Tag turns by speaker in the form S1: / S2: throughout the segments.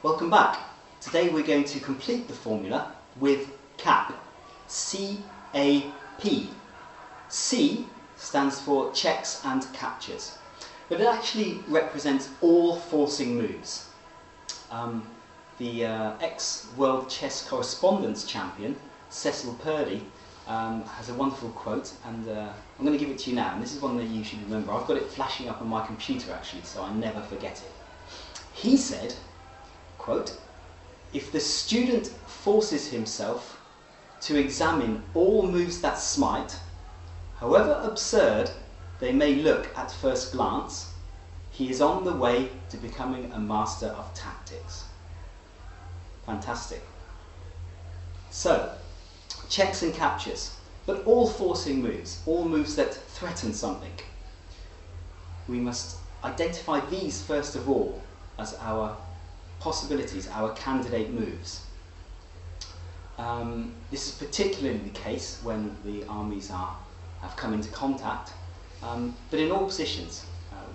S1: Welcome back. Today we're going to complete the formula with C.A.P. C.A.P. C stands for checks and captures, but it actually represents all forcing moves. The ex-world chess correspondence champion, Cecil Purdy, has a wonderful quote, and I'm going to give it to you now, and this is one that you should remember. I've got it flashing up on my computer actually, so I never forget it. He said, quote, "If the student forces himself to examine all moves that smite, however absurd they may look at first glance, he is on the way to becoming a master of tactics." Fantastic. So, checks and captures, but all forcing moves, all moves that threaten something. We must identify these first of all as our possibilities, our candidate moves. This is particularly the case when the armies have come into contact, but in all positions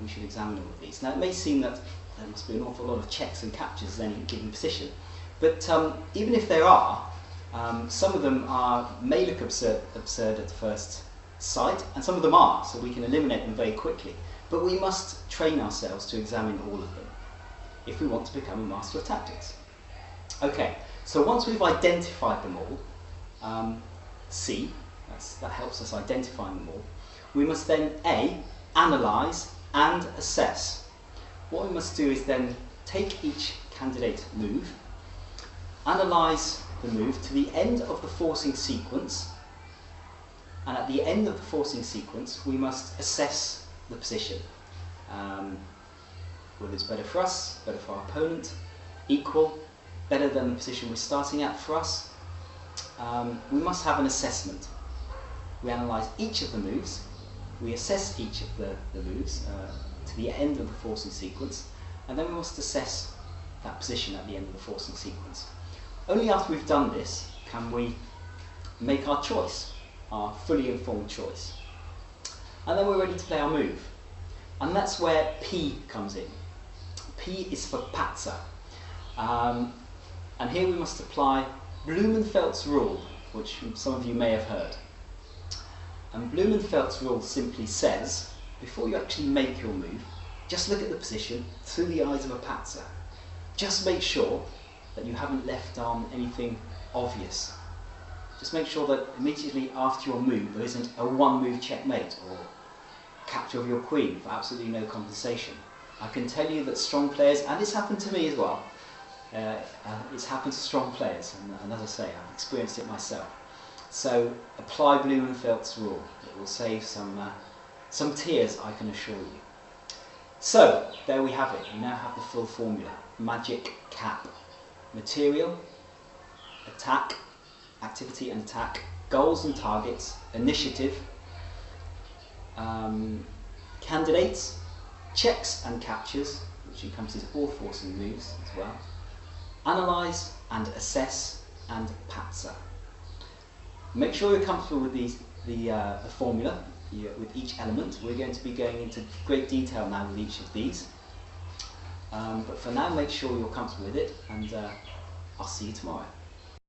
S1: we should examine all of these. Now it may seem that there must be an awful lot of checks and captures in any given position, but even if there are, some of them may look absurd at first sight, and some of them are, so we can eliminate them very quickly. But we must train ourselves to examine all of them if we want to become a master of tactics. Okay, so once we've identified them all, C, that helps us identify them all, we must then A, analyse and assess. What we must do is then take each candidate move, analyse the move to the end of the forcing sequence, and at the end of the forcing sequence we must assess the position. Whether it's better for us, better for our opponent, equal, better than the position we're starting at for us. We must have an assessment. We analyse each of the moves, we assess each of the moves to the end of the forcing sequence, and then we must assess that position at the end of the forcing sequence. Only after we've done this can we make our choice, our fully informed choice. And then we're ready to play our move. And that's where P comes in. P is for patzer. And here we must apply Blumenfeld's rule, which some of you may have heard. And Blumenfeld's rule simply says, before you actually make your move, just look at the position through the eyes of a patzer. Just make sure that you haven't left on anything obvious. Just make sure that immediately after your move there isn't a one-move checkmate or capture of your queen for absolutely no compensation. I can tell you that strong players, and it's happened to me as well, it's happened to strong players, and as I say, I've experienced it myself. So apply Blumenfeld's rule. It will save some tears, I can assure you. So there we have it. We now have the full formula. Magic C.A.P. Material, attack, activity and attack, goals and targets, initiative, candidates, checks and captures, which encompasses all forcing moves as well, analyse and assess, and patzer. Make sure you're comfortable with the formula with each element. We're going to be going into great detail now with each of these, but for now make sure you're comfortable with it, and I'll see you tomorrow.